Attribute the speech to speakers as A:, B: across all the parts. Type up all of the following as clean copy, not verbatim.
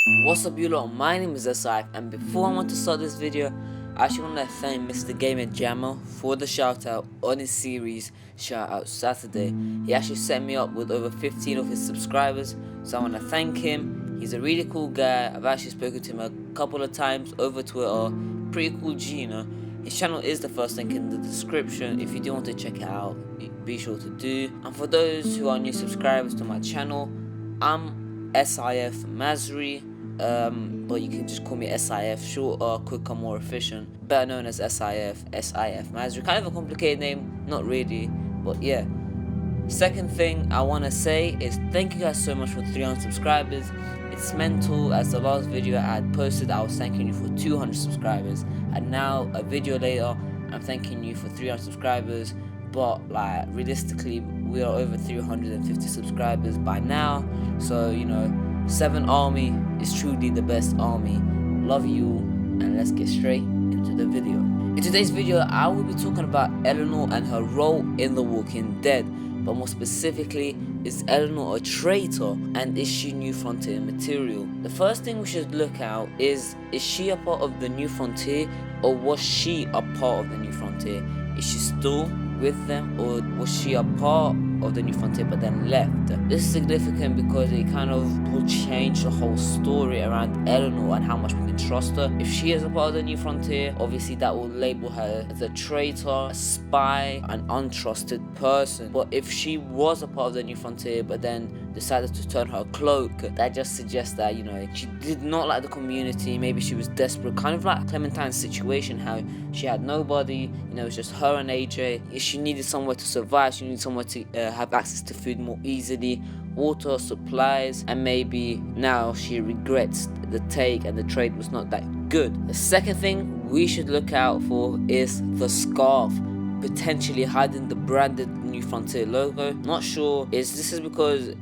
A: What's up you lot, my name is SI, and before I want to start this video, I actually want to thank Mr. Gamer Jammer for the shout out on his series Shout Out Saturday. He actually set me up with over 15 of his subscribers, so I want to thank him. He's a really cool guy. I've actually spoken to him a couple of times over Twitter. Pretty cool G, you know. His channel is the first link in the description. If you do want to check it out, be sure to do. And for those who are new subscribers to my channel, I'm SIF Masri. But you can just call me SIF, shorter, quicker, more efficient, better known as SIF Masri. Kind of a complicated name, not really, but yeah. Second thing I want to say is thank you guys so much for 300 subscribers. It's mental, as the last video I had posted I was thanking you for 200 subscribers, and now a video later I'm thanking you for 300 subscribers, but like realistically we are over 350 subscribers by now, so you know, 7 Army is truly the best army. Love you all, and let's get straight into the video. In today's video I will be talking about Eleanor and her role in The Walking Dead, but more specifically, is Eleanor a traitor, and is she New Frontier material? The first thing we should look at is she a part of the New Frontier, or was she a part of the New Frontier? Is she still with them, or was she a part of the New Frontier but then left? This is significant because it kind of will change the whole story around Eleanor and how much we can trust her. If she is a part of the New Frontier, obviously that will label her as a traitor, a spy, an untrusted person. But if she was a part of the New Frontier but then decided to turn her cloak, that just suggests that, you know, she did not like the community. Maybe she was desperate, kind of like Clementine's situation, how she had nobody, you know, it was just her and AJ. She needed somewhere to survive, she needed somewhere to have access to food more easily, water, supplies, and maybe now she regrets the take and the trade was not that good. The second thing we should look out for is the scarf, potentially hiding the branded New Frontier logo. Not sure this is because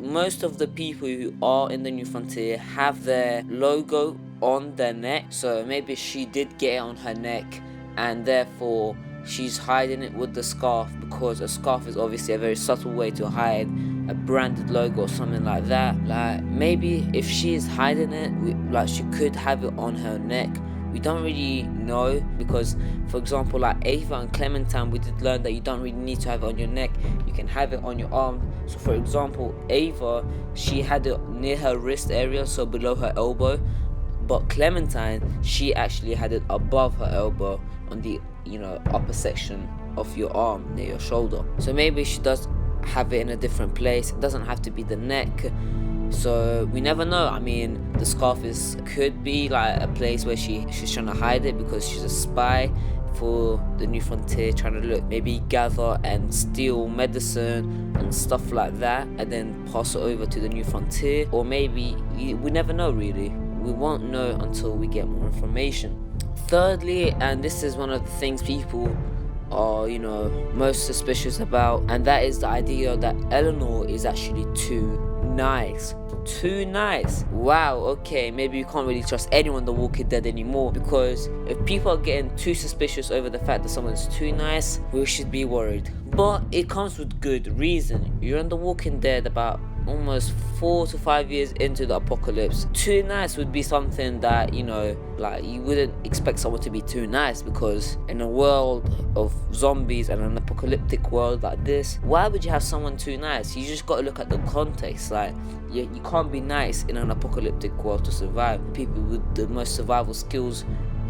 A: most of the people who are in the New Frontier have their logo on their neck, so maybe she did get it on her neck and therefore she's hiding it with the scarf, because a scarf is obviously a very subtle way to hide a branded logo or something like that. Like maybe if she is hiding it, like she could have it on her neck. We don't really know, because for example like Ava and Clementine, we did learn that you don't really need to have it on your neck, you can have it on your arm. So for example, Ava, she had it near her wrist area, so below her elbow, but Clementine, she actually had it above her elbow on the, you know, upper section of your arm near your shoulder. So maybe she does have it in a different place. It doesn't have to be the neck, so we never know. I mean, the scarf could be like a place where she's trying to hide it because she's a spy for the New Frontier, trying to maybe gather and steal medicine and stuff like that and then pass it over to the New Frontier. Or maybe we never know really. We won't know until we get more information. Thirdly, and this is one of the things people are, you know, most suspicious about, and that is the idea that Eleanor is actually too nice. Wow, okay, maybe you can't really trust anyone in The Walking Dead anymore, because if people are getting too suspicious over the fact that someone's too nice, we should be worried. But it comes with good reason. You're in The Walking Dead about almost 4 to 5 years into the apocalypse. Too nice would be something that, you know, like you wouldn't expect someone to be too nice, because in a world of zombies and an apocalyptic world like this, why would you have someone too nice? You just got to look at the context. Like you can't be nice in an apocalyptic world to survive. People with the most survival skills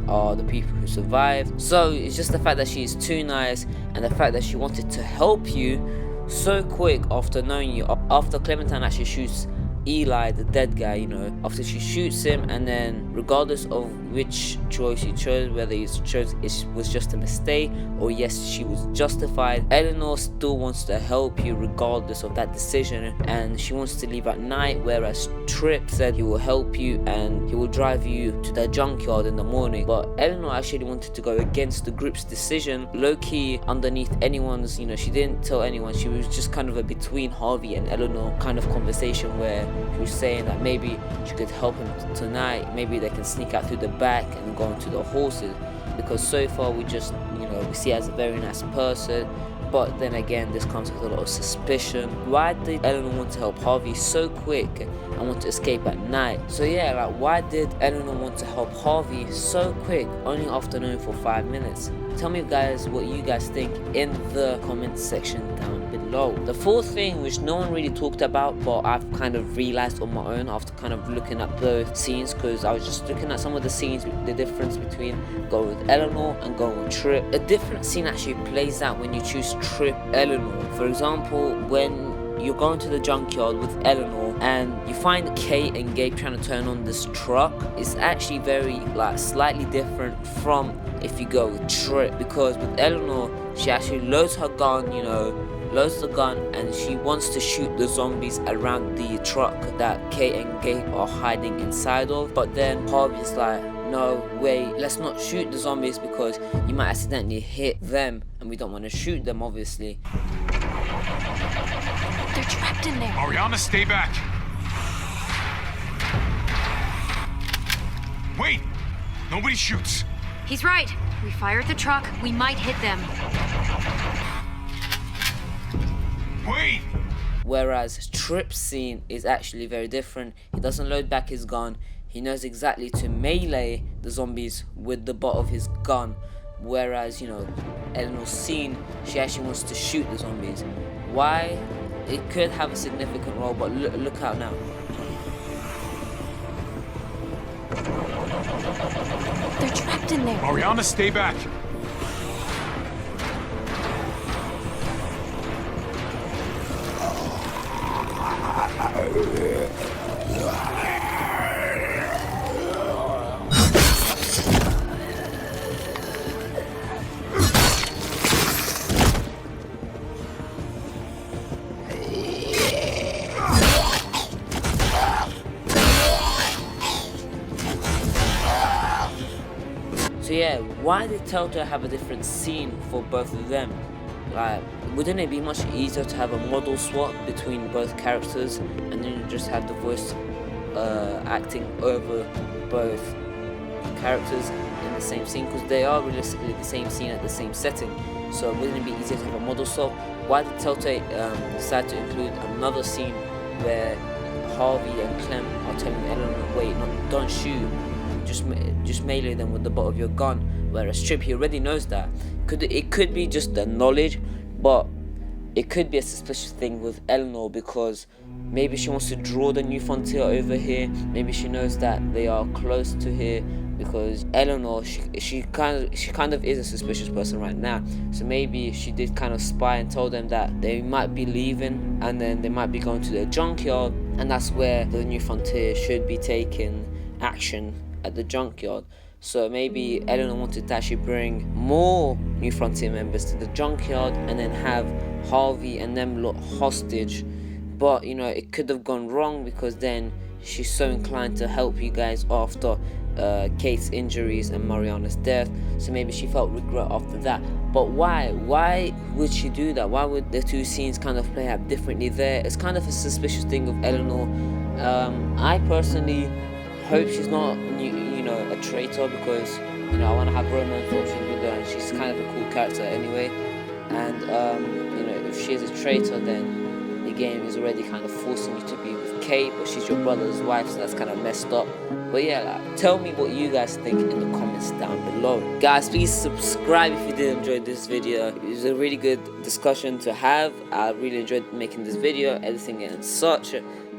A: are the people who survive. So it's just the fact that she is too nice, and the fact that she wanted to help you so quick after knowing you, after Clementine actually shoots Eli, the dead guy, you know, after she shoots him, and then regardless of which choice he chose, whether he chose it was just a mistake or yes she was justified, Eleanor still wants to help you regardless of that decision, and she wants to leave at night, whereas Tripp said he will help you and he will drive you to the junkyard in the morning. But Eleanor actually wanted to go against the group's decision, low-key underneath anyone's, you know, she didn't tell anyone. She was just kind of a between Harvey and Eleanor kind of conversation where he was saying that maybe she could help him tonight, maybe they can sneak out through the back and go into the horses, because so far we just, you know, we see her as a very nice person. But then again, this comes with a lot of suspicion. Why did Eleanor want to help Harvey so quick and want to escape at night? So yeah, like, why did Eleanor want to help Harvey so quick, only after knowing for 5 minutes? Tell me guys what you guys think in the comment section down below. The fourth thing, which no one really talked about, but I've kind of realized on my own after kind of looking at both scenes, because I was just looking at some of the scenes, the difference between going with Eleanor and going with Tripp. A different scene actually plays out when you choose Tripp Eleanor. For example, when you're going to the junkyard with Eleanor and you find Kate and Gabe trying to turn on this truck, it's actually very, like, slightly different from if you go with Tripp, because with Eleanor, she actually loads her gun, loads the gun, and she wants to shoot the zombies around the truck that Kate and Gabe are hiding inside of. But then Harvey's like, no, wait, let's not shoot the zombies because you might accidentally hit them, and we don't want to shoot them, obviously.
B: They're trapped in there.
C: Mariana, stay back. Wait! Nobody shoots.
B: He's right. We fired the truck. We might hit them.
C: Wait!
A: Whereas Tripp's scene is actually very different. He doesn't load back his gun. He knows exactly to melee the zombies with the butt of his gun. Whereas, Eleanor's scene, she actually wants to shoot the zombies. Why? It could have a significant role, but look out now.
B: They're trapped in there.
C: Mariana, stay back.
A: So yeah, why did Telltale have a different scene for both of them? Like, wouldn't it be much easier to have a model swap between both characters, and then you just have the voice acting over both characters in the same scene, because they are realistically the same scene at the same setting. So wouldn't it be easier to have a model swap? Why did Telltale decide to include another scene where Harvey and Clem are telling Eleanor, wait, don't shoot, just melee them with the butt of your gun? Whereas Tripp, he already knows that. It could be just the knowledge, but it could be a suspicious thing with Eleanor, because maybe she wants to draw the new frontier over here. Maybe she knows that they are close to here, because Eleanor, she kind of is a suspicious person right now. So maybe she did kind of spy and told them that they might be leaving, and then they might be going to the junkyard, and that's where the new frontier should be taking action, at the junkyard. So maybe Eleanor wanted to actually bring more New Frontier members to the junkyard and then have Harvey and them look hostage. But it could have gone wrong, because then she's so inclined to help you guys after Kate's injuries and Mariana's death. So maybe she felt regret after that. But why? Why would she do that? Why would the two scenes kind of play out differently there? It's kind of a suspicious thing of Eleanor. I personally hope she's not a traitor, because I want to have romance options with her, and she's kind of a cool character anyway. And if she is a traitor, then the game is already kind of forcing you to be with Kate, but she's your brother's wife, so that's kind of messed up. But yeah, tell me what you guys think in the comments down below. Guys, please subscribe if you did enjoy this video. It was a really good discussion to have. I really enjoyed making this video, editing it and such.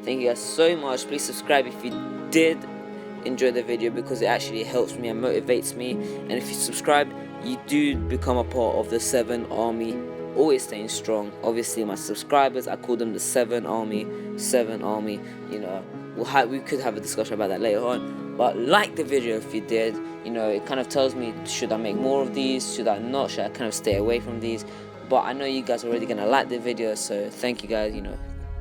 A: Thank you guys so much. Please subscribe if you did enjoy the video, because it actually helps me and motivates me. And if you subscribe, you do become a part of the 7 Army, always staying strong. Obviously my subscribers, I call them the 7 Army. We could have a discussion about that later on, but like the video if you did. It kind of tells me, should I make more of these, should I not, should I kind of stay away from these? But I know you guys are already gonna like the video, so thank you guys.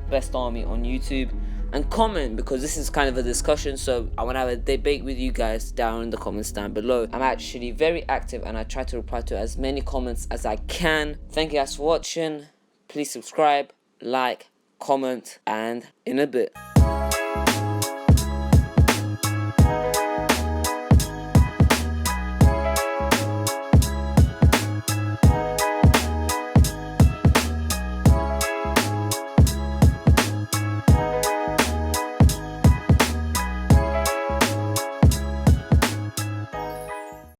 A: Best Army on YouTube. And comment, because this is kind of a discussion, so I want to have a debate with you guys down in the comments down below. I'm actually very active, and I try to reply to as many comments as I can. Thank you guys for watching. Please subscribe, like, comment, and in a bit.